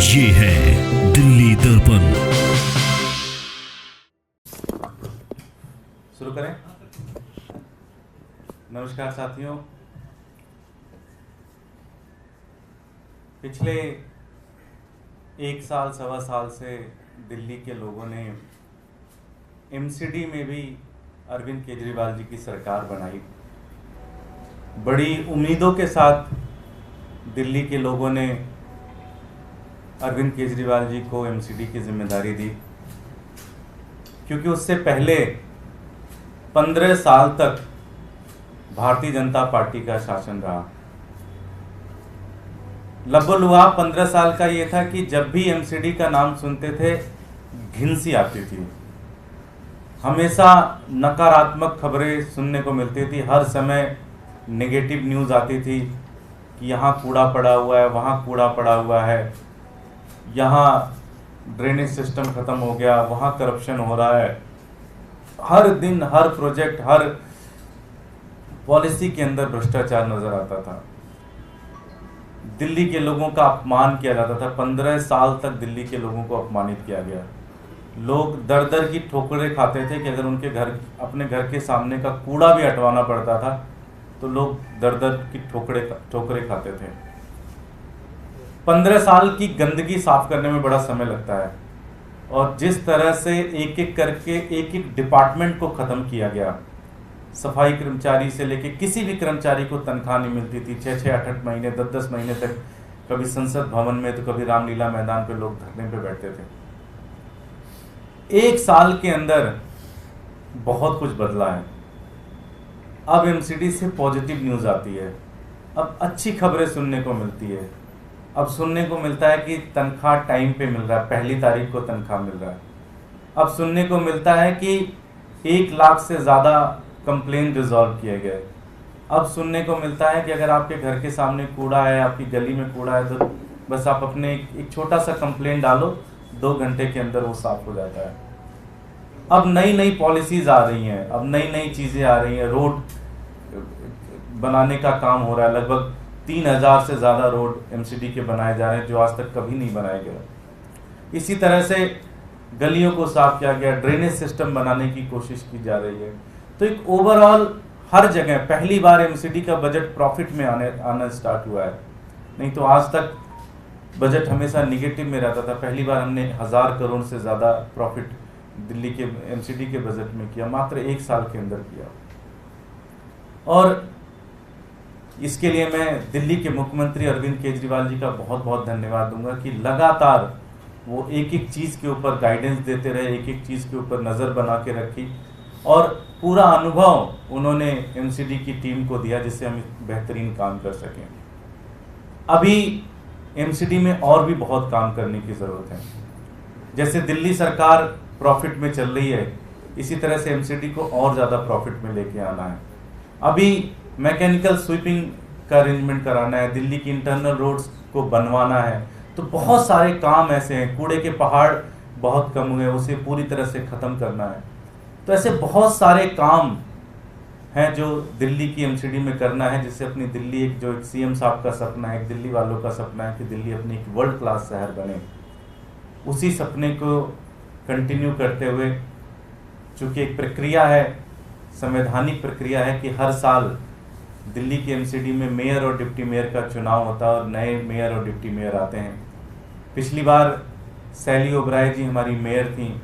ये है दिल्ली दर्पण। शुरू करें। नमस्कार साथियों, पिछले एक साल सवा साल से दिल्ली के लोगों ने एमसीडी में भी अरविंद केजरीवाल जी की सरकार बनाई। बड़ी उम्मीदों के साथ दिल्ली के लोगों ने अरविंद केजरीवाल जी को एमसीडी की जिम्मेदारी दी, क्योंकि उससे पहले 15 साल तक भारतीय जनता पार्टी का शासन रहा। लबोलुआब 15 साल का ये था कि जब भी एमसीडी का नाम सुनते थे घिन सी आती थी, हमेशा नकारात्मक खबरें सुनने को मिलती थी, हर समय नेगेटिव न्यूज़ आती थी कि यहाँ कूड़ा पड़ा हुआ है, वहाँ कूड़ा पड़ा हुआ है, यहाँ ड्रेनेज सिस्टम ख़त्म हो गया, वहाँ करप्शन हो रहा है। हर दिन हर प्रोजेक्ट, हर पॉलिसी के अंदर भ्रष्टाचार नज़र आता था। दिल्ली के लोगों का अपमान किया जाता था। 15 साल तक दिल्ली के लोगों को अपमानित किया गया। लोग दर दर की ठोकरें खाते थे कि अगर उनके अपने घर के सामने का कूड़ा भी हटवाना पड़ता था तो लोग दर दर की ठोकरें खाते थे। 15 साल की गंदगी साफ करने में बड़ा समय लगता है, और जिस तरह से एक एक करके एक एक डिपार्टमेंट को ख़त्म किया गया, सफाई कर्मचारी से लेके किसी भी कर्मचारी को तनख्वाह नहीं मिलती थी। 6-6, 8-8 महीने, 10-10 महीने तक कभी संसद भवन में तो कभी रामलीला मैदान पे लोग धरने पे बैठते थे। एक साल के अंदर बहुत कुछ बदला है। अब एमसीडी से पॉजिटिव न्यूज़ आती है, अब अच्छी खबरें सुनने को मिलती है। अब सुनने को मिलता है कि तनख्वाह टाइम पे मिल रहा है, 1 तारीख को तनख्वाह मिल रहा है। अब सुनने को मिलता है कि 1 लाख से ज़्यादा कंप्लेन रिजॉल्व किए गए। अब सुनने को मिलता है कि अगर आपके घर के सामने कूड़ा है, आपकी गली में कूड़ा है, तो बस आप अपने एक छोटा सा कंप्लेन डालो, 2 घंटे के अंदर वो साफ हो जाता है। अब नई नई पॉलिसीज आ रही हैं, अब नई नई चीज़ें आ रही हैं। रोड बनाने का काम हो रहा है, लगभग 3000 से ज़्यादा रोड एमसीडी के बनाए जा रहे हैं, जो आज तक कभी नहीं बनाए गए। इसी तरह से गलियों को साफ किया गया, ड्रेनेज सिस्टम बनाने की कोशिश की जा रही है। तो एक ओवरऑल हर जगह पहली बार एमसीडी का बजट प्रॉफिट में आना स्टार्ट हुआ है। नहीं तो आज तक बजट हमेशा निगेटिव में रहता था। पहली बार हमने 1000 करोड़ से ज़्यादा प्रॉफिट दिल्ली के एमसीडी के बजट में किया, मात्र 1 साल के अंदर किया। और इसके लिए मैं दिल्ली के मुख्यमंत्री अरविंद केजरीवाल जी का बहुत बहुत धन्यवाद दूंगा कि लगातार वो एक एक चीज़ के ऊपर गाइडेंस देते रहे, एक एक चीज़ के ऊपर नज़र बना के रखी, और पूरा अनुभव उन्होंने एमसीडी की टीम को दिया, जिससे हम बेहतरीन काम कर सकें। अभी एमसीडी में और भी बहुत काम करने की ज़रूरत है। जैसे दिल्ली सरकार प्रॉफिट में चल रही है, इसी तरह से एमसीडी को और ज़्यादा प्रॉफिट में लेके आना है। अभी मैकेनिकल स्वीपिंग का अरेंजमेंट कराना है, दिल्ली की इंटरनल रोड्स को बनवाना है। तो बहुत सारे काम ऐसे हैं। कूड़े के पहाड़ बहुत कम हुए, उसे पूरी तरह से ख़त्म करना है। तो ऐसे बहुत सारे काम हैं जो दिल्ली की एमसीडी में करना है, जिससे अपनी दिल्ली एक सीएम साहब का सपना है, एक दिल्ली वालों का सपना है कि दिल्ली अपनी एक वर्ल्ड क्लास शहर बने। उसी सपने को कंटिन्यू करते हुए, चूँकि एक प्रक्रिया है, संवैधानिक प्रक्रिया है कि हर साल दिल्ली की एमसीडी में मेयर और डिप्टी मेयर का चुनाव होता है और नए मेयर और डिप्टी मेयर आते हैं। पिछली बार सैली ओबराय जी हमारी मेयर थी,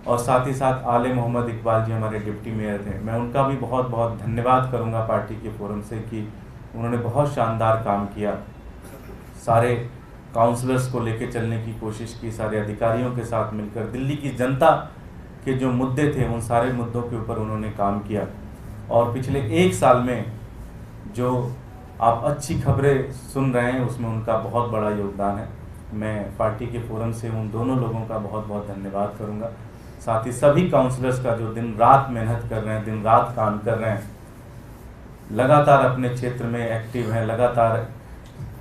और साथ ही साथ आले मोहम्मद इकबाल जी हमारे डिप्टी मेयर थे। मैं उनका भी बहुत बहुत धन्यवाद करूंगा पार्टी के फोरम से कि उन्होंने बहुत शानदार काम किया। सारे काउंसलर्स को लेके चलने की कोशिश की, सारे अधिकारियों के साथ मिलकर दिल्ली की जनता के जो मुद्दे थे उन सारे मुद्दों के ऊपर उन्होंने काम किया। और पिछले 1 साल में जो आप अच्छी खबरें सुन रहे हैं, उसमें उनका बहुत बड़ा योगदान है। मैं पार्टी के फोरम से उन दोनों लोगों का बहुत बहुत धन्यवाद करूंगा। साथ ही सभी काउंसलर्स का जो दिन रात मेहनत कर रहे हैं, दिन रात काम कर रहे हैं, लगातार अपने क्षेत्र में एक्टिव हैं, लगातार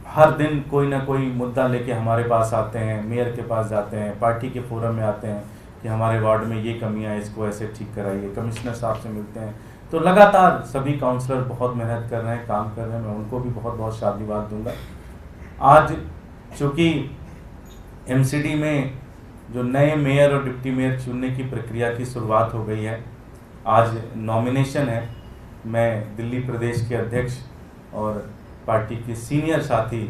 हर दिन कोई ना कोई मुद्दा लेके हमारे पास आते हैं, मेयर के पास जाते हैं, पार्टी के फोरम में आते हैं कि हमारे वार्ड में ये कमियां हैं, इसको ऐसे ठीक कराइए, कमिश्नर साहब से मिलते हैं। तो लगातार सभी काउंसलर बहुत मेहनत कर रहे हैं, काम कर रहे हैं। मैं उनको भी बहुत बहुत शाबाश दूंगा। आज चूँकि एमसीडी में जो नए मेयर और डिप्टी मेयर चुनने की प्रक्रिया की शुरुआत हो गई है। आज नॉमिनेशन है। मैं दिल्ली प्रदेश के अध्यक्ष और पार्टी के सीनियर साथी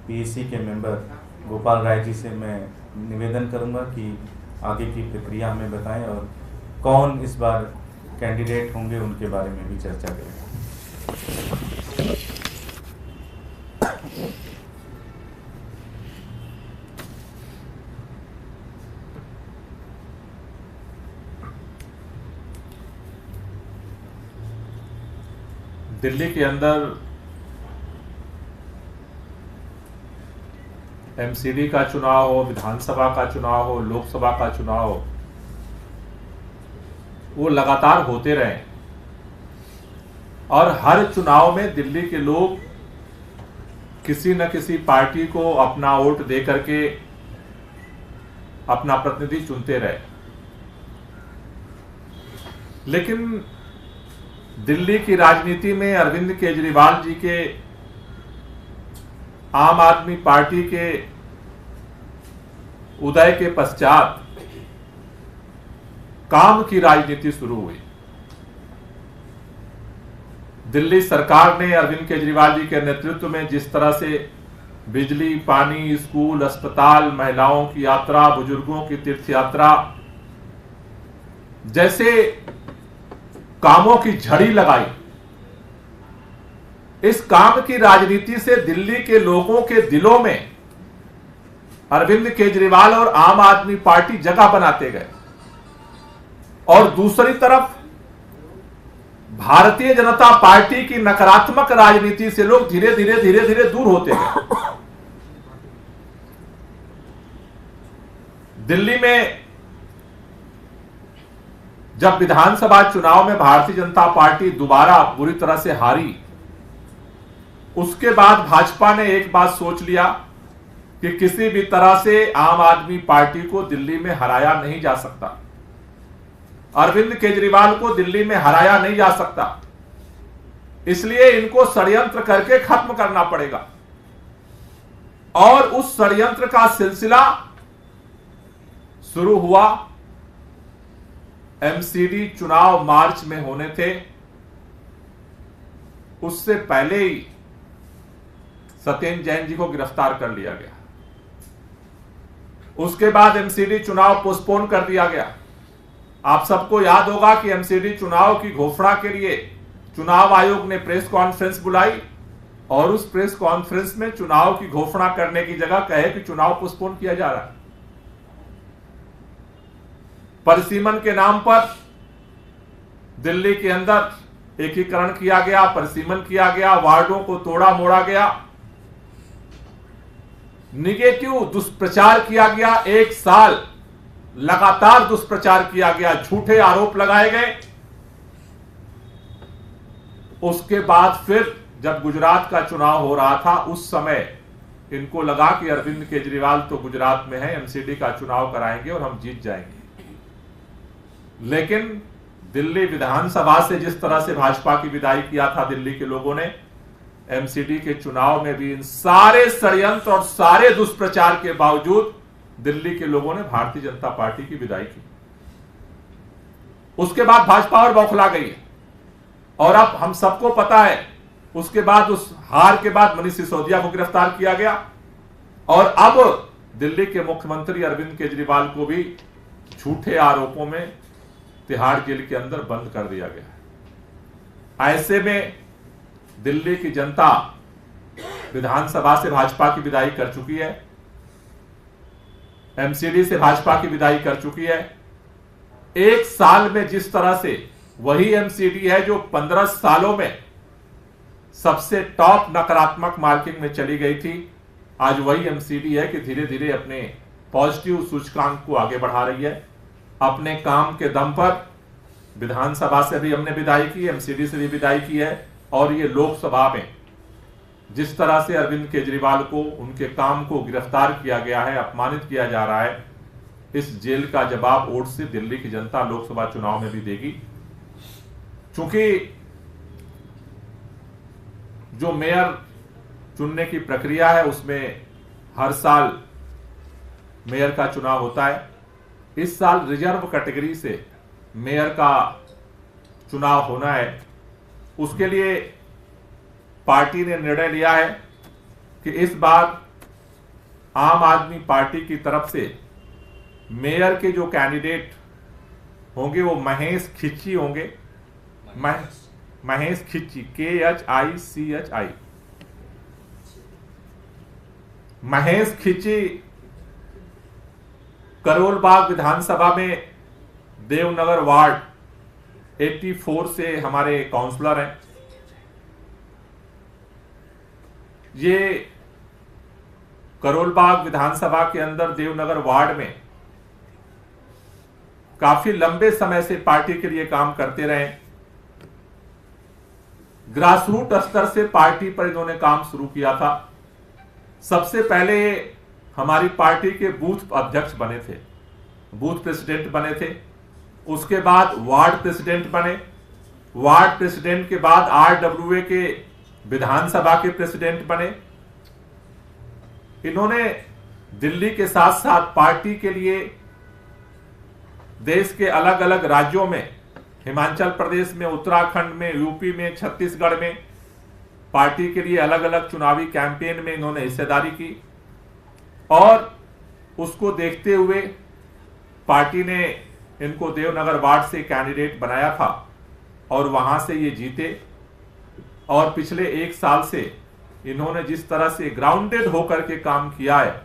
पीएसी के मेंबर गोपाल राय जी से मैं निवेदन करूंगा कि आगे की प्रक्रिया हमें बताएं और कौन इस बार कैंडिडेट होंगे उनके बारे में भी चर्चा करें। दिल्ली के अंदर एमसीडी का चुनाव हो, विधानसभा का चुनाव हो, लोकसभा का चुनाव हो, वो लगातार होते रहे और हर चुनाव में दिल्ली के लोग किसी न किसी पार्टी को अपना वोट दे करके अपना प्रतिनिधि चुनते रहे। लेकिन दिल्ली की राजनीति में अरविंद केजरीवाल जी के आम आदमी पार्टी के उदय के पश्चात काम की राजनीति शुरू हुई। दिल्ली सरकार ने अरविंद केजरीवाल जी के नेतृत्व में जिस तरह से बिजली, पानी, स्कूल, अस्पताल, महिलाओं की यात्रा, बुजुर्गों की तीर्थ यात्रा जैसे कामों की झड़ी लगाई, इस काम की राजनीति से दिल्ली के लोगों के दिलों में अरविंद केजरीवाल और आम आदमी पार्टी जगह बनाते गए और दूसरी तरफ भारतीय जनता पार्टी की नकारात्मक राजनीति से लोग धीरे धीरे दूर होते गए। दिल्ली में जब विधानसभा चुनाव में भारतीय जनता पार्टी दोबारा बुरी तरह से हारी, उसके बाद भाजपा ने एक बात सोच लिया कि किसी भी तरह से आम आदमी पार्टी को दिल्ली में हराया नहीं जा सकता, अरविंद केजरीवाल को दिल्ली में हराया नहीं जा सकता, इसलिए इनको षड्यंत्र करके खत्म करना पड़ेगा। और उस षड्यंत्र का सिलसिला शुरू हुआ। एमसीडी चुनाव मार्च में होने थे, उससे पहले ही सत्येंद्र जैन जी को गिरफ्तार कर लिया गया। उसके बाद एमसीडी चुनाव पोस्टपोन कर दिया गया। आप सबको याद होगा कि एमसीडी चुनाव की घोषणा के लिए चुनाव आयोग ने प्रेस कॉन्फ्रेंस बुलाई और उस प्रेस कॉन्फ्रेंस में चुनाव की घोषणा करने की जगह कहे कि चुनाव पोस्टपोन किया जा रहा है। परिसीमन के नाम पर दिल्ली के अंदर एकीकरण किया गया, परिसीमन किया गया, वार्डों को तोड़ा मोड़ा गया, निगेटिव दुष्प्रचार किया गया, एक साल लगातार दुष्प्रचार किया गया, झूठे आरोप लगाए गए। उसके बाद फिर जब गुजरात का चुनाव हो रहा था, उस समय इनको लगा कि अरविंद केजरीवाल तो गुजरात में है, एमसीडी का चुनाव कराएंगे और हम जीत जाएंगे। लेकिन दिल्ली विधानसभा से जिस तरह से भाजपा की विदाई किया था दिल्ली के लोगों ने, एमसीडी के चुनाव में भी इन सारे षड्यंत्र और सारे दुष्प्रचार के बावजूद दिल्ली के लोगों ने भारतीय जनता पार्टी की विदाई की। उसके बाद भाजपा और बौखला गई है और अब हम सबको पता है, उसके बाद उस हार के बाद मनीष सिसोदिया को गिरफ्तार किया गया और अब दिल्ली के मुख्यमंत्री अरविंद केजरीवाल को भी झूठे आरोपों में तिहाड़ जेल के अंदर बंद कर दिया गया है। ऐसे में दिल्ली की जनता विधानसभा से भाजपा की विदाई कर चुकी है, एमसीडी से भाजपा की विदाई कर चुकी है। एक साल में जिस तरह से वही एमसीडी है जो 15 सालों में सबसे टॉप नकारात्मक मार्किंग में चली गई थी, आज वही एमसीडी है कि धीरे धीरे अपने पॉजिटिव सूचकांक को आगे बढ़ा रही है। अपने काम के दम पर विधानसभा से भी हमने विदाई की, एमसीडी से भी विदाई की है और ये लोकसभा में जिस तरह से अरविंद केजरीवाल को, उनके काम को गिरफ्तार किया गया है, अपमानित किया जा रहा है, इस जेल का जवाब वोट से दिल्ली की जनता लोकसभा चुनाव में भी देगी। चूंकि जो मेयर चुनने की प्रक्रिया है उसमें हर साल मेयर का चुनाव होता है। इस साल रिजर्व कैटेगरी से मेयर का चुनाव होना है। उसके लिए पार्टी ने निर्णय लिया है कि इस बार आम आदमी पार्टी की तरफ से मेयर के जो कैंडिडेट होंगे वो महेश खिच्ची होंगे। महेश खिच्ची, KHICHI। महेश खिच्ची करोलबाग विधानसभा में देवनगर वार्ड 84 से हमारे काउंसलर हैं। ये करोलबाग विधानसभा के अंदर देवनगर वार्ड में काफी लंबे समय से पार्टी के लिए काम करते रहे। ग्रासरूट स्तर से पार्टी पर इन्होंने काम शुरू किया था। सबसे पहले हमारी पार्टी के बूथ अध्यक्ष बने थे, बूथ प्रेसिडेंट बने थे। उसके बाद वार्ड प्रेसिडेंट बने। वार्ड प्रेसिडेंट के बाद RWA के विधानसभा के प्रेसिडेंट बने। इन्होंने दिल्ली के साथ साथ पार्टी के लिए देश के अलग अलग राज्यों में, हिमाचल प्रदेश में, उत्तराखंड में, यूपी में, छत्तीसगढ़ में पार्टी के लिए अलग अलग चुनावी कैंपेन में इन्होंने हिस्सेदारी की। और उसको देखते हुए पार्टी ने इनको देवनगर वार्ड से कैंडिडेट बनाया था और वहां से ये जीते। और पिछले 1 साल से इन्होंने जिस तरह से ग्राउंडेड होकर के काम किया है,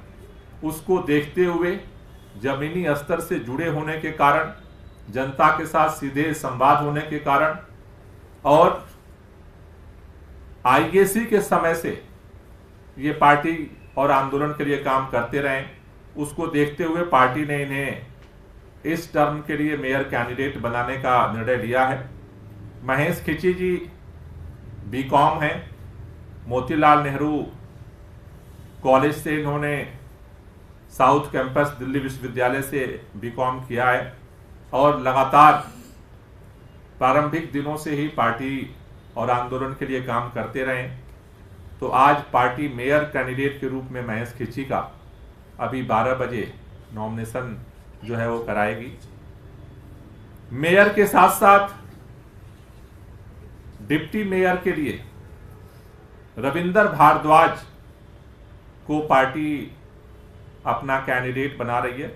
उसको देखते हुए, जमीनी स्तर से जुड़े होने के कारण, जनता के साथ सीधे संवाद होने के कारण और IAC के समय से ये पार्टी और आंदोलन के लिए काम करते रहे, उसको देखते हुए पार्टी ने इन्हें इस टर्म के लिए मेयर कैंडिडेट बनाने का निर्णय लिया है। महेश खिच्ची जी BCom हैं। मोतीलाल नेहरू कॉलेज से इन्होंने साउथ कैंपस दिल्ली विश्वविद्यालय से BCom किया है और लगातार प्रारंभिक दिनों से ही पार्टी और आंदोलन के लिए काम करते रहे। तो आज पार्टी मेयर कैंडिडेट के रूप में महेश खिच्ची का अभी 12 बजे नॉमिनेशन जो है वो कराएगी। मेयर के साथ साथ डिप्टी मेयर के लिए रविंदर भारद्वाज को पार्टी अपना कैंडिडेट बना रही है।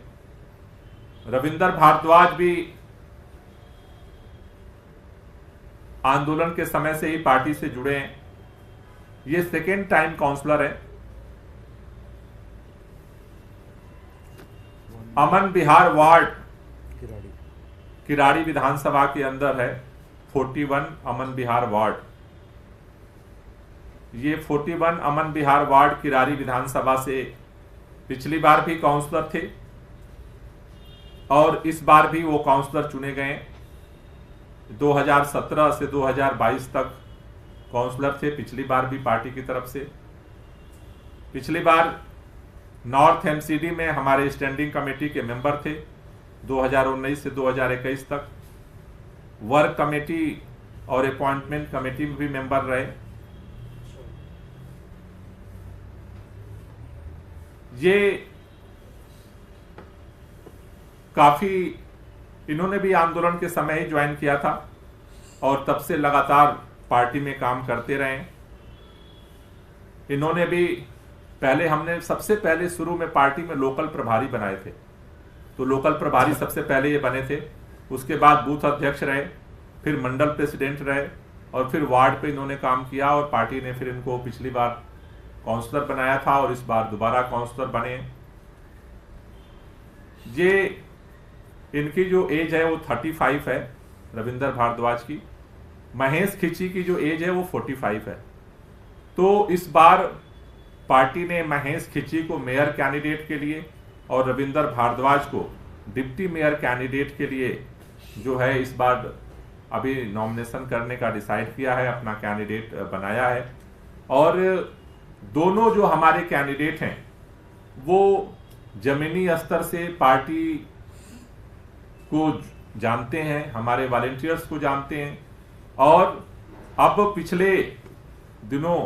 रविंदर भारद्वाज भी आंदोलन के समय से ही पार्टी से जुड़े हैं। ये सेकेंड टाइम काउंसलर है। अमन विहार वार्ड किराड़ी विधानसभा के अंदर है 41 अमन विहार वार्ड। ये 41 अमन विहार वार्ड किराड़ी विधानसभा से पिछली बार भी काउंसलर थे और इस बार भी वो काउंसलर चुने गए। 2017 से 2022 तक काउंसलर थे, पिछली बार भी पार्टी की तरफ से। पिछली बार नॉर्थ MCD में हमारे स्टैंडिंग कमेटी के मेंबर थे 2019 से 2021 तक। वर्क कमेटी और अपॉइंटमेंट कमेटी में भी मेंबर रहे। ये काफी, इन्होंने भी आंदोलन के समय ही ज्वाइन किया था और तब से लगातार पार्टी में काम करते रहे। इन्होंने भी हमने सबसे पहले शुरू में पार्टी में लोकल प्रभारी बनाए थे, तो लोकल प्रभारी सबसे पहले ये बने थे। उसके बाद बूथ अध्यक्ष रहे, फिर मंडल प्रेसिडेंट रहे और फिर वार्ड पे इन्होंने काम किया और पार्टी ने फिर इनको पिछली बार काउंसलर बनाया था और इस बार दोबारा काउंसलर बने। ये इनकी जो एज है वो 35 है रविंदर भारद्वाज की। महेश खिच्ची की जो एज है वो 45 है। तो इस बार पार्टी ने महेश खिच्ची को मेयर कैंडिडेट के लिए और रविंदर भारद्वाज को डिप्टी मेयर कैंडिडेट के लिए जो है इस बार अभी नॉमिनेशन करने का डिसाइड किया है, अपना कैंडिडेट बनाया है। और दोनों जो हमारे कैंडिडेट हैं वो जमीनी स्तर से पार्टी को जानते हैं, हमारे वॉलंटियर्स को जानते हैं और अब पिछले दिनों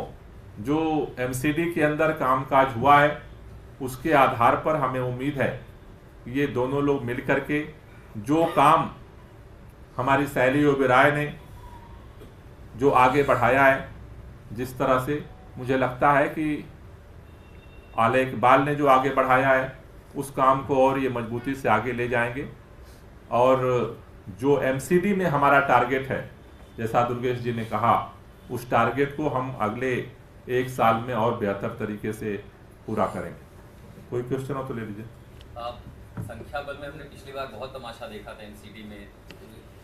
जो MCD के अंदर कामकाज हुआ है उसके आधार पर हमें उम्मीद है ये दोनों लोग मिलकर के जो काम हमारी सैली ओबेरॉय ने जो आगे बढ़ाया है, जिस तरह से मुझे लगता है कि आला इकबाल ने जो आगे बढ़ाया है उस काम को और ये मजबूती से आगे ले जाएंगे। और जो एमसीडी में हमारा टारगेट है, जैसा दुर्गेश जी ने कहा, उस टारगेट को हम अगले 1 साल में और बेहतर तरीके से पूरा करेंगे। कोई क्वेश्चन हो तो ले लीजिए। संख्या बल में हमने पिछली बार बहुत तमाशा देखा था एमसीडी में।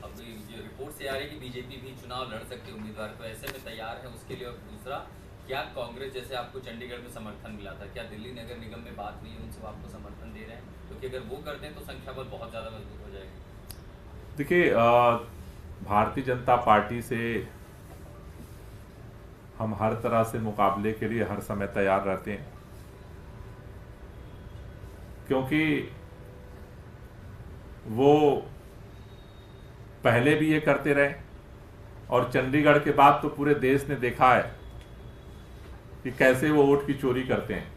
अभी जो रिपोर्ट से आ रही है कि बीजेपी भी चुनाव लड़ सकती है उम्मीदवार, तो ऐसे में तैयार है उसके लिए। और दूसरा, क्या कांग्रेस, जैसे आपको चंडीगढ़ में समर्थन मिला था, क्या दिल्ली नगर निगम में बात हुई है उनसे, आपको समर्थन दे रहे हैं? क्योंकि अगर वो करते हैं तो संख्या बल बहुत ज़्यादा मजबूत हो जाएगी। देखिए, भारतीय जनता पार्टी से हम हर तरह से मुकाबले के लिए हर समय तैयार रहते हैं, क्योंकि वो पहले भी ये करते रहे और चंडीगढ़ के बाद तो पूरे देश ने देखा है कि कैसे वो वोट की चोरी करते हैं।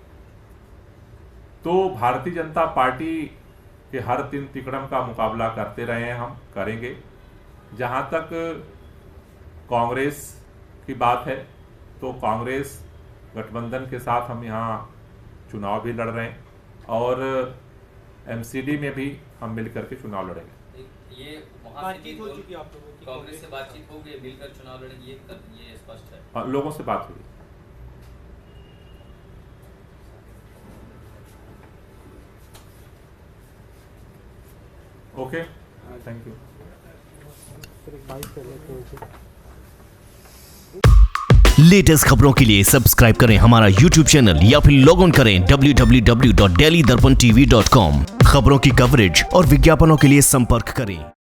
तो भारतीय जनता पार्टी के हर 3 तिकड़म का मुकाबला करते रहे हैं, हम करेंगे। जहां तक कांग्रेस की बात है तो कांग्रेस गठबंधन के साथ हम यहाँ चुनाव भी लड़ रहे हैं और एमसीडी में भी हम मिलकर के चुनाव लड़ेंगे। ये बातचीत हो चुकी है आप लोगों की? कांग्रेस से बातचीत हो गई, मिलकर चुनाव लड़ेंगे, ये स्पष्ट है। हाँ, लोगों से बात हुई। Okay, thank you. लेटेस्ट खबरों के लिए सब्सक्राइब करें हमारा YouTube चैनल या फिर लॉग ऑन करें www.delhidarpantv.com। खबरों की कवरेज और विज्ञापनों के लिए संपर्क करें।